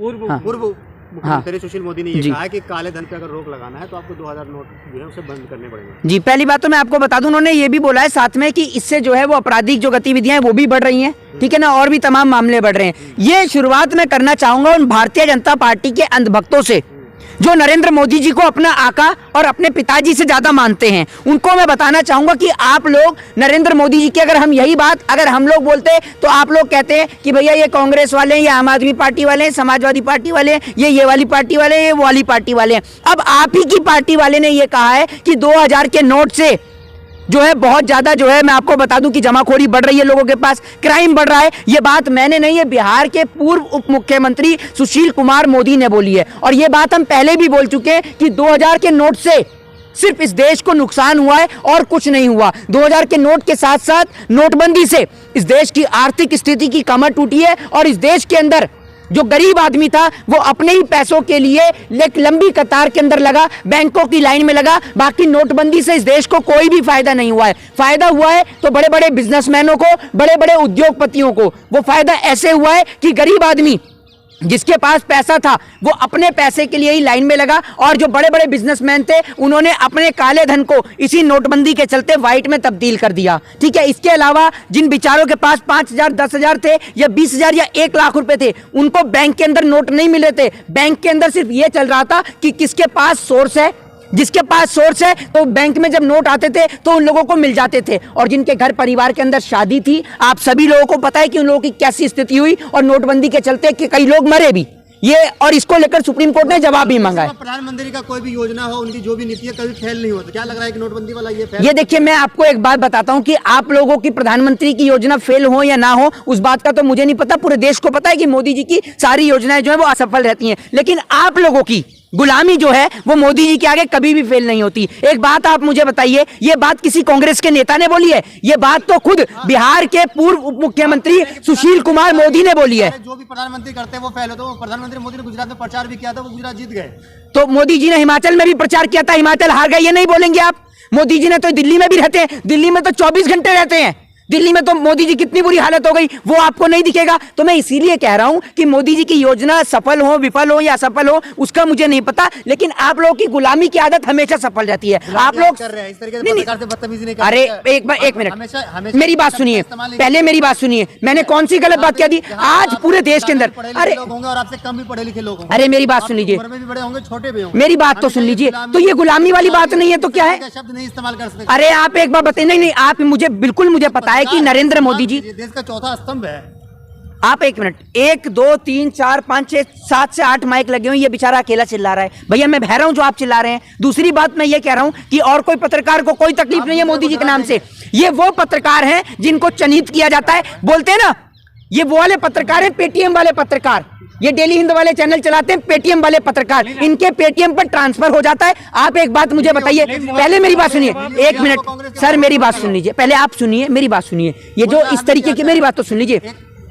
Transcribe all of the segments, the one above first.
पूर्व मुख्यमंत्री सुशील मोदी ने ये कहा है कि काले धन पे अगर रोक लगाना है तो आपको 2000 नोट जो है उसे बंद करने पड़ेंगे। जी, पहली बात तो मैं आपको बता दूं, उन्होंने ये भी बोला है साथ में कि इससे जो है वो आपराधिक जो गतिविधियां हैं वो भी बढ़ रही हैं, ठीक है ना, और भी तमाम मामले बढ़ रहे हैं। ये शुरुआत मैं करना चाहूंगा उन भारतीय जनता पार्टी के अंधभक्तों से जो नरेंद्र मोदी जी को अपना आका और अपने पिताजी से ज्यादा मानते हैं। उनको मैं बताना चाहूंगा कि आप लोग नरेंद्र मोदी जी की अगर हम यही बात अगर हम लोग बोलते तो आप लोग कहते हैं कि भैया ये कांग्रेस वाले हैं, ये आम आदमी पार्टी वाले हैं, समाजवादी पार्टी वाले हैं, ये वाली पार्टी वाले हैं, ये वो वाली पार्टी वाले हैं। अब आप ही की पार्टी वाले ने ये कहा है कि 2000 के नोट से जो है बहुत ज्यादा जो है मैं आपको बता दूं कि जमाखोरी बढ़ रही है, लोगों के पास क्राइम बढ़ रहा है। ये बात मैंने नहीं, ये बिहार के पूर्व उप मुख्यमंत्री सुशील कुमार मोदी ने बोली है। और ये बात हम पहले भी बोल चुके हैं कि 2000 के नोट से सिर्फ इस देश को नुकसान हुआ है और कुछ नहीं हुआ। 2000 के नोट के साथ साथ नोटबंदी से इस देश की आर्थिक स्थिति की कमर टूटी है और इस देश के अंदर जो गरीब आदमी था वो अपने ही पैसों के लिए एक लंबी कतार के अंदर लगा, बैंकों की लाइन में लगा। बाकी नोटबंदी से इस देश को कोई भी फायदा नहीं हुआ है। फायदा हुआ है तो बड़े बड़े बिजनेसमैनों को, बड़े बड़े उद्योगपतियों को। वो फायदा ऐसे हुआ है कि गरीब आदमी जिसके पास पैसा था वो अपने पैसे के लिए ही लाइन में लगा और जो बड़े बड़े बिजनेसमैन थे उन्होंने अपने काले धन को इसी नोटबंदी के चलते व्हाइट में तब्दील कर दिया, ठीक है। इसके अलावा जिन बेचारों के पास 5000, 10,000 थे या 20,000 या 1 लाख रुपए थे, उनको बैंक के अंदर नोट नहीं मिले थे। बैंक के अंदर सिर्फ ये चल रहा था कि किसके पास सोर्स है, जिसके पास सोर्स है तो बैंक में जब नोट आते थे तो उन लोगों को मिल जाते थे। और जिनके घर परिवार के अंदर शादी थी, आप सभी लोगों को पता है कि उन लोगों की कैसी स्थिति हुई और नोटबंदी के चलते कि कई लोग मरे भी। ये और इसको लेकर सुप्रीम कोर्ट ने जवाब भी मांगा है। प्रधानमंत्री का कोई भी योजना हो, उनकी जो भी नीति है कभी फेल नहीं होता। क्या लग रहा है कि नोटबंदी वाला ये फेल? ये देखिए, मैं आपको एक बात बताता हूं कि आप लोगों की प्रधानमंत्री की योजना फेल हो या ना हो उस बात का तो मुझे नहीं पता। पूरे देश को पता है कि मोदी जी की सारी योजनाएं जो है वो असफल रहती हैं, लेकिन आप लोगों की गुलामी जो है वो मोदी जी के आगे कभी भी फेल नहीं होती। एक बात आप मुझे बताइए, ये बात किसी कांग्रेस के नेता ने बोली है? ये बात तो खुद बिहार के पूर्व उप मुख्यमंत्री सुशील कुमार मोदी ने बोली है। जो भी प्रधानमंत्री करते हैं वो फेल होते हैं। प्रधानमंत्री मोदी ने गुजरात में प्रचार भी किया था, वो गुजरात जीत गए। तो मोदी जी ने हिमाचल में भी प्रचार किया था, हिमाचल हार गए, ये नहीं बोलेंगे आप? मोदी जी ने तो दिल्ली में भी रहते हैं, दिल्ली में तो 24 घंटे रहते हैं। दिल्ली में तो मोदी जी कितनी बुरी हालत हो गई वो आपको नहीं दिखेगा। तो मैं इसीलिए कह रहा हूं कि मोदी जी की योजना सफल हो, विफल हो या असफल हो उसका मुझे नहीं पता, लेकिन आप लोगों की गुलामी की आदत हमेशा सफल रहती है। आप लोग कर रहे हैं इस तरीके से पत्रकार से बदतमीजी नहीं कर अरे एक मिनट मेरी बात सुनिए, पहले मेरी बात सुनिए। मैंने कौन सी गलत बात क्या दी? आज पूरे देश के अंदर अरे लोग होंगे और आपसे कम भी पढ़े लिखे लोग होंगे। अरे मेरी बात सुन लीजिए, बड़े होंगे, छोटे भी होंगे। मेरी बात तो सुन लीजिए। तो ये गुलामी वाली बात नहीं है तो क्या है? शब्द नहीं इस्तेमाल कर सकते। अरे आप एक बार बताइए। नहीं, आप मुझे बिल्कुल मुझे पता है कि नरेंद्र मोदी जी देश का चौथा स्तंभ है। आप एक मिनट, 1 2 3 4 5 6 7 से 8 माइक लगे हुए, ये बेचारा अकेला चिल्ला रहा है। भैया मैं बह रहा हूं जो आप चिल्ला रहे हैं। दूसरी बात मैं ये कह रहा हूं कि और कोई पत्रकार को कोई तकलीफ नहीं है मोदी जी के नाम से। ये वो पत्रकार हैं जिनको चिन्हित किया जाता है, बोलते हैं ना, ये वो वाले पत्रकार हैं, पेटीएम वाले पत्रकार। ये डेली हिंद वाले चैनल चलाते हैं, पेटीएम वाले पत्रकार, इनके पेटीएम पर ट्रांसफर हो जाता है। आप एक बात मुझे बताइए, पहले मेरी बात सुनिए, 1 मिनट सर, मेरी बात सुन लीजिए, पहले आप सुनिए, मेरी बात सुनिए। ये जो इस तरीके की, मेरी बात तो सुन लीजिए,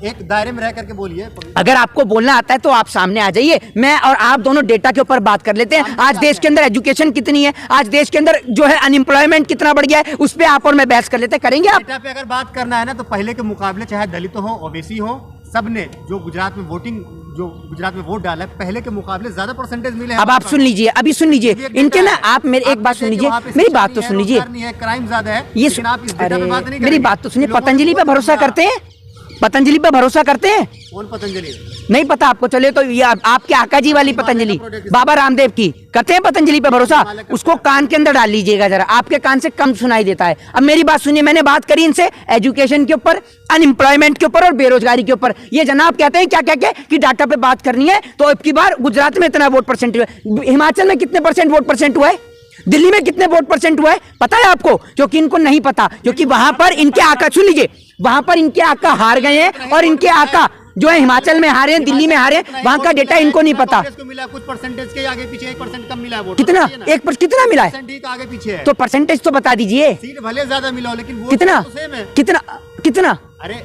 एक दायरे में रह करके बोलिए। अगर आपको बोलना आता है तो आप सामने आ जाइए, मैं और आप दोनों डेटा के ऊपर बात कर लेते हैं। आज देश के अंदर एजुकेशन कितनी है, आज देश के अंदर जो है अनएम्प्लॉयमेंट कितना बढ़ गया है, उस पे आप और मैं बहस कर लेते हैं। करेंगे आप? डेटा पे अगर बात करना है ना तो पहले के मुकाबले चाहे दलित हो, ओबीसी हो, सबने जो गुजरात में वोट डाला है पहले के मुकाबले ज्यादा परसेंटेज मिले हैं। अब आप सुन लीजिए, अभी सुन लीजिए इनके ना, आप मेरे एक बात सुन लीजिए, मेरी बात तो सुन लीजिए। क्राइम ज्यादा है, ये मेरी बात तो सुनिए। पतंजलि पे भरोसा करते हैं? पतंजलि पे भरोसा करते हैं? कौन पतंजलि? नहीं पता आपको? चले तो ये आपके आका जी वाली पतंजलि, बाबा रामदेव की, करते हैं पतंजलि पे भरोसा? उसको कान के अंदर डाल लीजिएगा जरा, आपके कान से कम सुनाई देता है। अब मेरी बात सुनिए, मैंने बात करी इनसे एजुकेशन के ऊपर, अनएम्प्लॉयमेंट के ऊपर और बेरोजगारी के ऊपर। ये जनाब कहते हैं क्या क्या क्या कि डाटा पे बात करनी है तो अब की बार गुजरात में इतना वोट परसेंट हुआ, हिमाचल में कितने परसेंट वोट परसेंट हुआ है, दिल्ली में कितने वोट परसेंट हुआ है पता है आपको? क्योंकि इनको नहीं पता, क्योंकि वहां पर इनके आका, सुन लीजिए, वहां पर इनके आका हार गए हैं और इनके आका जो है हिमाचल में हारे हैं, दिल्ली में हारे हैं, वहां का डेटा इनको नहीं पता। मिला कुछ परसेंटेज के आगे पीछे 1% कम मिला है वोट। कितना? 1% कितना मिला है? आगे पीछे है। तो परसेंटेज तो बता दीजिए। सीट भले ज्यादा मिला हो लेकिन कितना? कितना? कितना? अरे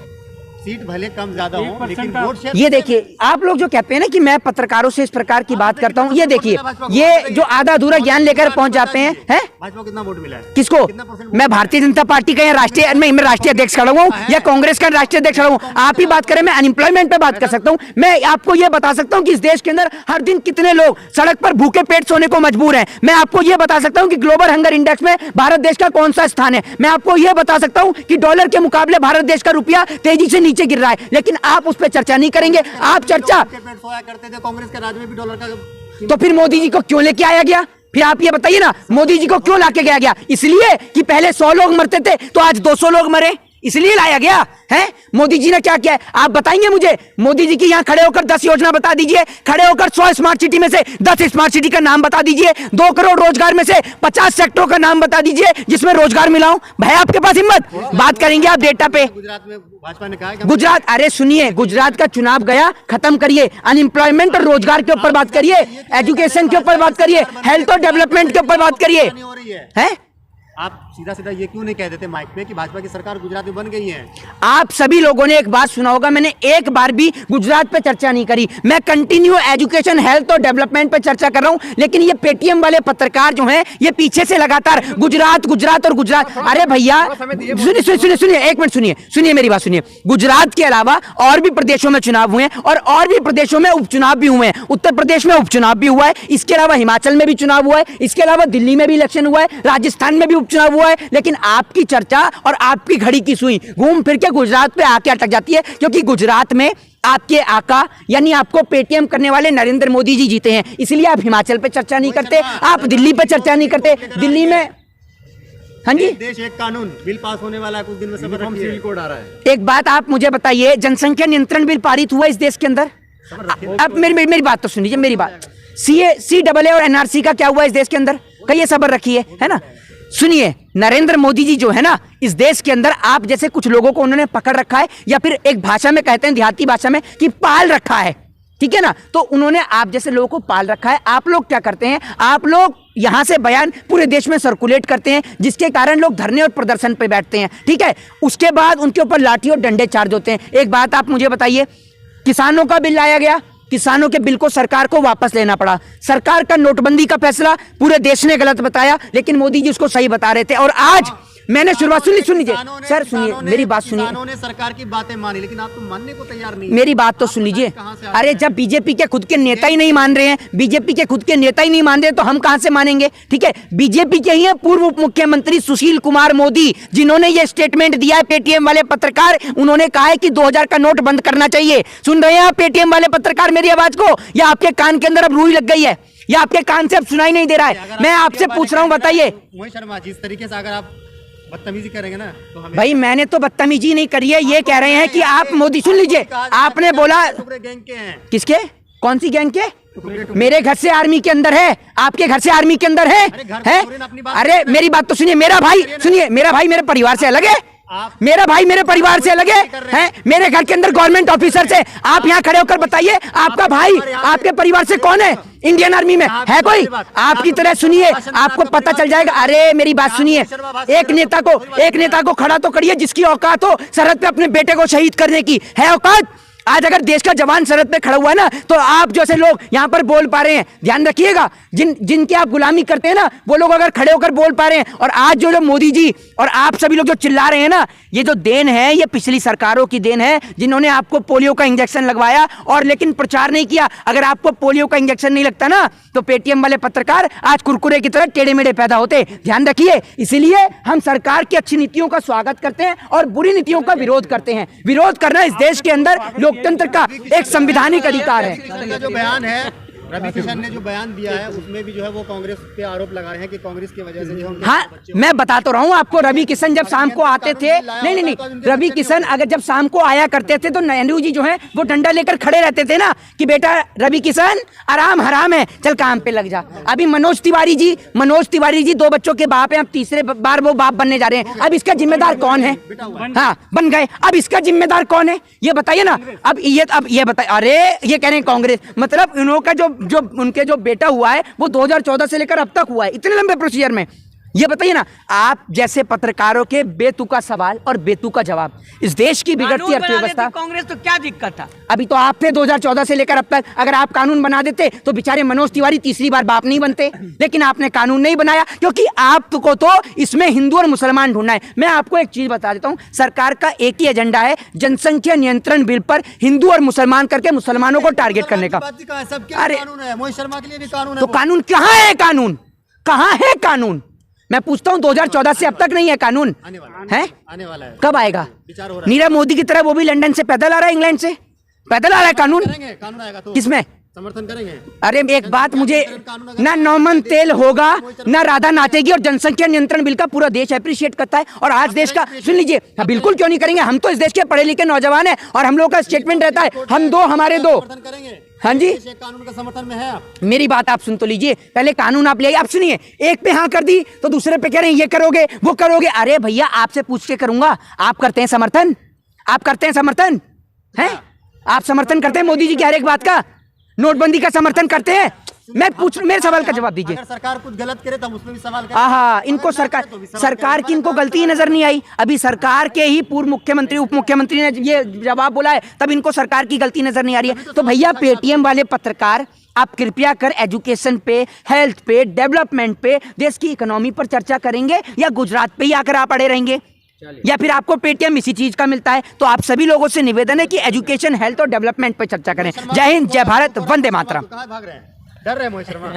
सीट भले कम ज्यादा हो, लेकिन वोट शेयर। ये देखिए, आप लोग जो कहते हैं ना कि मैं पत्रकारों से इस प्रकार की बात करता हूँ, ये देखिए, ये जो आधा अधूरा ज्ञान लेकर पहुंच जाते हैं, हैं? भाजपा को कितना वोट मिला है? किसको? मैं भारतीय जनता पार्टी का या राष्ट्रीय, मैं राष्ट्रीय अध्यक्ष खड़ा हूँ या कांग्रेस का राष्ट्रीय अध्यक्ष खड़ा हूँ। आप ही बात करें, मैं अनएम्प्लॉयमेंट पे बात कर सकता हूँ। मैं आपको ये बता सकता हूँ कि इस देश के अंदर हर दिन कितने लोग सड़क पर भूखे पेट सोने को मजबूर हैं। मैं आपको ये बता सकता हूँ कि ग्लोबल हंगर इंडेक्स में भारत देश का कौन सा स्थान है। मैं आपको ये बता सकता हूँ कि डॉलर के मुकाबले भारत देश का रुपया तेजी से नीचे गिर रहा है, लेकिन आप उस पर चर्चा नहीं करेंगे। आप चर्चा सोया करते थे, कांग्रेस के राज में भी डॉलर का, तो फिर मोदी जी को क्यों लेके आया गया? फिर आप ये बताइए ना, मोदी जी को क्यों लाके गया गया? इसलिए कि पहले 100 लोग मरते थे तो आज 200 लोग मरे, इसलिए लाया गया है। मोदी जी ने क्या किया है आप बताएंगे मुझे? मोदी जी की यहां खड़े होकर 10 योजना बता दीजिए, खड़े होकर 100 स्मार्ट सिटी में से 10 स्मार्ट सिटी का नाम बता दीजिए, 2 करोड़ रोजगार में से 50 सेक्टरों का नाम बता दीजिए जिसमें रोजगार मिलाऊं। भाई आपके पास हिम्मत? बात करेंगे आप डेटा पे। गुजरात में भाजपा ने कहा, गुजरात, अरे सुनिए, गुजरात का चुनाव गया, खत्म करिए। अनएम्प्लॉयमेंट और रोजगार के ऊपर बात करिए, एजुकेशन के ऊपर बात करिए, हेल्थ और डेवलपमेंट के ऊपर बात करिए, हैं? आप सीधा सीधा ये क्यों नहीं कह देते माइक पे कि भाजपा की सरकार गुजरात में बन गई है? आप सभी लोगों ने एक बात सुना होगा, मैंने एक बार भी गुजरात पे चर्चा नहीं करी। मैं कंटिन्यू एजुकेशन, हेल्थ और डेवलपमेंट पे चर्चा कर रहा हूं, लेकिन ये पेटीएम वाले पत्रकार जो हैं, ये पीछे से लगातार गुजरात गुजरात और गुजरात। अरे भैया सुनिए सुनिए सुनिए, एक मिनट सुनिए मेरी बात सुनिए। गुजरात के अलावा और भी प्रदेशों में चुनाव हुए हैं और भी प्रदेशों में उपचुनाव भी हुए हैं। उत्तर प्रदेश में उपचुनाव भी हुआ है, इसके अलावा हिमाचल में भी चुनाव हुआ है, इसके अलावा दिल्ली में भी इलेक्शन हुआ है, राजस्थान में भी चुनाव हुआ है। लेकिन आपकी चर्चा और आपकी घड़ी की सुई घूम फिर के गुजरात पे आके अटक जाती है, क्योंकि गुजरात में आपके आका यानी आपको पेटीएम करने वाले नरेंद्र मोदी जी जीते हैं। इसलिए आप हिमाचल पे चर्चा नहीं करते, आप दिल्ली पे चर्चा नहीं करते। दिल्ली में, हाँ जी, देश एक कानून बिल पास होने वाला है, कुछ दिन में सिविल कोड आ रहा है। एक बात आप मुझे बताइए, जनसंख्या नियंत्रण बिल पारित हुआ इस देश के अंदर? अब मेरी बात तो सुनिए, मेरी बात। CAA और NRC का क्या हुआ इस देश के अंदर? कहिए, सबर रखिए, है ना। सुनिए, नरेंद्र मोदी जी जो है ना, इस देश के अंदर आप जैसे कुछ लोगों को उन्होंने पकड़ रखा है, या फिर एक भाषा में कहते हैं, देहाती भाषा में, कि पाल रखा है, ठीक है ना। तो उन्होंने आप जैसे लोगों को पाल रखा है। आप लोग क्या करते हैं? आप लोग यहां से बयान पूरे देश में सर्कुलेट करते हैं, जिसके कारण लोग धरने और प्रदर्शन पे बैठते हैं, ठीक है। उसके बाद उनके ऊपर लाठी और डंडे चार्ज होते हैं। एक बात आप मुझे बताइए, किसानों का बिल लाया गया, किसानों के बिल को सरकार को वापस लेना पड़ा। सरकार का नोटबंदी का फैसला पूरे देश ने गलत बताया, लेकिन मोदी जी उसको सही बता रहे थे। और आज मैंने शुरुआत सुनिए सर, सुनिए मेरी बात सुनिए। किसानों ने सरकार की बातें मानी, लेकिन आप तो मानने को तैयार नहीं। मेरी बात तो सुन लीजिए। अरे जब बीजेपी के खुद के नेता ही नहीं मान रहे हैं, बीजेपी के खुद के नेता ही नहीं मान रहे, तो हम कहां से मानेंगे? ठीक है, बीजेपी के ही है पूर्व उप मुख्यमंत्री सुशील कुमार मोदी, जिन्होंने ये स्टेटमेंट दिया है। पेटीएम वाले पत्रकार, उन्होंने कहा है कि 2000 का नोट बंद करना चाहिए। सुन रहे हैं आप पेटीएम वाले पत्रकार मेरी आवाज को, या आपके कान के अंदर अब रुई लग गई है, या आपके कान से अब सुनाई नहीं दे रहा है? मैं आपसे पूछ रहा हूं, बताइए। मोहित शर्मा, जिस तरीके से अगर आप बदतमीजी करेंगे ना, तो हमें भाई मैंने तो बदतमीजी नहीं करी है, ये कह रहे हैं कि आप मोदी, सुन लीजिए, आपने बोला गैंग के हैं। किसके? कौन सी गैंग के? मेरे घर से आर्मी के अंदर है, आपके घर से आर्मी के अंदर है? अरे मेरी बात तो सुनिए, मेरा भाई सुनिए, मेरा भाई मेरे परिवार से अलग है, मेरा भाई मेरे परिवार से अलग है? मेरे घर के अंदर गवर्नमेंट ऑफिसर से। आप यहाँ खड़े होकर बताइए, आपका भाई आपके परिवार से कौन है इंडियन आर्मी में? है कोई? आपकी तरह सुनिए, आपको पता चल जाएगा। अरे मेरी बात सुनिए, एक नेता को खड़ा तो करिए जिसकी औकात हो सरहद पे अपने बेटे को शहीद करने की। है औकात? आज अगर देश का जवान सरहद पे खड़ा हुआ है ना, तो आप जैसे लोग यहाँ पर बोल पा रहे हैं। ध्यान रखिएगा, जिनके आप गुलामी करते हैं ना, वो लोग अगर खड़े होकर बोल पा रहे हैं, और आज जो मोदी जी और आप सभी लोग जो चिल्ला रहे हैं ना, ये जो देन है, ये पिछली सरकारों की देन है, जिन्होंने आपको पोलियो का इंजेक्शन लगवाया और लेकिन प्रचार नहीं किया। अगर आपको पोलियो का इंजेक्शन नहीं लगता ना, तो पेटीएम वाले पत्रकार आज कुरकुरे की तरह टेढ़े मेढ़े पैदा होते। ध्यान रखिए, इसीलिए हम सरकार की अच्छी नीतियों का स्वागत करते हैं और बुरी नीतियों का विरोध करते हैं। विरोध करना इस देश के अंदर लोकतंत्र का एक संवैधानिक अधिकार है। जो बयान है, रवि किशन ने जो बयान दिया है, उसमें भी जो है वो कांग्रेस पे आरोप लगाए हैं कि कांग्रेस की वजह से जो हाँ, मैं बता तो रहा हूँ आपको। रवि किशन जब शाम को आते थे, नहीं, रवि किशन अगर जब शाम को आया करते थे, तो नेहरू जी जो है वो डंडा लेकर खड़े रहते थे ना, कि बेटा रवि किशन आराम हराम है, चल काम पे लग जा। अभी मनोज तिवारी जी 2 बच्चों के बाप हैं, अब तीसरे बार वो बाप बनने जा रहे हैं। अब इसका जिम्मेदार कौन है? हाँ, बन गए, अब इसका जिम्मेदार कौन है ये बताइए ना। अब ये बताइए। अरे ये कह रहे हैं कांग्रेस, मतलब इन्हों का जो उनके जो बेटा हुआ है वो 2014 से लेकर अब तक हुआ है, इतने लंबे प्रोसीजर में। ये बताइए ना, आप जैसे पत्रकारों के बेतुका सवाल और बेतुका जवाब, इस देश की बिगड़ती कानून बना अर्थव्यवस्था। देती कांग्रेस तो क्या दिक्कत था? अभी तो आप थे 2014 से लेकर अब तक, अगर आप कानून बना देते तो बेचारे मनोज तिवारी तीसरी बार बाप नहीं बनते, लेकिन आपने कानून नहीं बनाया क्योंकि आपको तो इसमें हिंदू और मुसलमान ढूंढना है। मैं आपको एक चीज बता देता हूं, सरकार का एक ही एजेंडा है, जनसंख्या नियंत्रण बिल पर हिंदू और मुसलमान करके मुसलमानों को टारगेट करने का। अरे कानून है, मोहित शर्मा के लिए भी कानून है। तो कानून कहाँ है? कानून कहाँ है? कानून मैं पूछता हूं, 2014 से अब तक नहीं है कानून, है? आने वाला है, कब आएगा? विचार हो रहा है। नीरव मोदी की तरह वो भी लंदन से पैदल आ रहा है, इंग्लैंड से पैदल आ रहा है। कानून करेंगे, कानून आएगा तो किसमें? समर्थन करेंगे। अरे एक बात, मुझे ना नौमन तेल होगा ना राधा नाचेगी, और जनसंख्या नियंत्रण बिल का पूरा देश अप्रिशिएट करता है। और आज देश का, सुन लीजिए, हाँ, बिल्कुल क्यों नहीं करेंगे, हम तो इस देश के पढ़े लिखे नौजवान हैं और हम लोग का स्टेटमेंट रहता है, हम दो हमारे दो। करेंगे। हाँ जी, कानून का समर्थन में है आप। मेरी बात आप सुन तो लीजिए, पहले कानून आप ले आइए। आप सुनिए, एक पे हाँ कर दी तो दूसरे पे कह रहे हैं ये करोगे वो करोगे। अरे भैया, आपसे पूछ के करूंगा, आप करते हैं समर्थन? आप करते हैं समर्थन? हैं? आप समर्थन करते हैं मोदी जी की हर एक बात का? नोटबंदी का समर्थन करते हैं? मैं पूछ, मेरे सवाल का जवाब दीजिए। अगर सरकार कुछ गलत करे तो हम उसमें भी सवाल करें। हाँ, इनको सरकार की इनको गलती नजर नहीं आई। अभी सरकार के ही पूर्व मुख्यमंत्री उप मुख्यमंत्री ने ये जवाब बोला है, तब इनको सरकार की गलती नजर नहीं आ रही है। तो भैया, पेटीएम वाले पत्रकार, आप कृपया कर एजुकेशन पे, हेल्थ पे, डेवलपमेंट पे, देश की इकोनॉमी पर चर्चा करेंगे या गुजरात पे ही आकर आप अड़े रहेंगे, या फिर आपको पेटीएम इसी चीज का मिलता है? तो आप सभी लोगों से निवेदन है कि एजुकेशन, हेल्थ और डेवलपमेंट पे चर्चा करें। जय हिंद, जय भारत, वंदे मातरम। कहाँ भाग रहे हैं? डर रहे हैं मोहित शर्मा।